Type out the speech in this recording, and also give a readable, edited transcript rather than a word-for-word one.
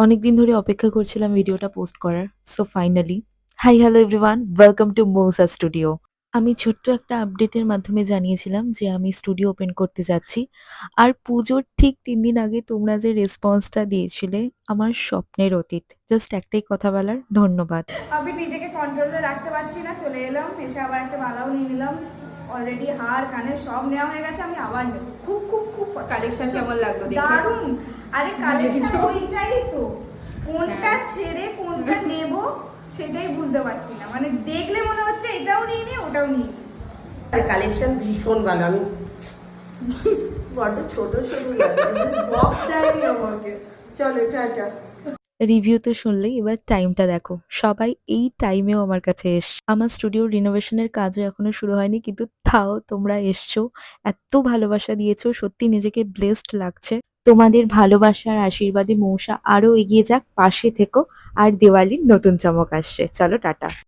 অনেকদিন ধরে অপেক্ষা করছিলাম ভিডিওটা পোস্ট করার। So finally hi hello everyone, welcome to Musa studio. আমি ছোট্ট একটা আপডেটের মাধ্যমে জানিয়েছিলাম যে আমি স্টুডিও ওপেন করতে যাচ্ছি। আর পুজোর ঠিক ৩ দিন আগে তোমরা যে রেসপন্সটা দিয়েছিলে আমার স্বপ্নের অতীত। জাস্ট একটাই কথা বলার ধন্যবাদ। আমি নিজেকে কন্ট্রোলে রাখতে পারছি না, চলে এলাম, এসে আবার একটা মালাও নিয়ে নিলাম। অলরেডি হার কানে সব নেওয়া হয়ে গেছে, আমি আবার নেব। খুব খুব খুব কালেকশন কেমন লাগলো দেখে? দারুণ। আরে কালেকশন ওইটাই তো, কোনটা ছেড়ে কোনটা নেব সেটাই বুঝতে পারছি না। মানে দেখলে মনে হচ্ছে এটাও নিয়ে নি ওটাও নিয়ে নি। কালেকশন ভীষণ ভালো। আমি বড্ড ছোট ছোট বক্স দেয়নি আমাকে। চলো টাটা। রিভিউ তো শুনলেই, এবার টাইমটা দেখো। সবাই এই টাইমেও আমার কাছে এসছে। আমার স্টুডিওর রিনোভেশনের কাজও এখনো শুরু হয়নি, কিন্তু তাও তোমরা এসছো, এত ভালোবাসা দিয়েছো, সত্যি নিজেকে ব্লেসড লাগছে। তোমাদের ভালোবাসার আশীর্বাদে মৌসা আরো এগিয়ে যাক, পাশে থেকো। আর দিওয়ালির নতুন চমক আসছে। চলো টাটা।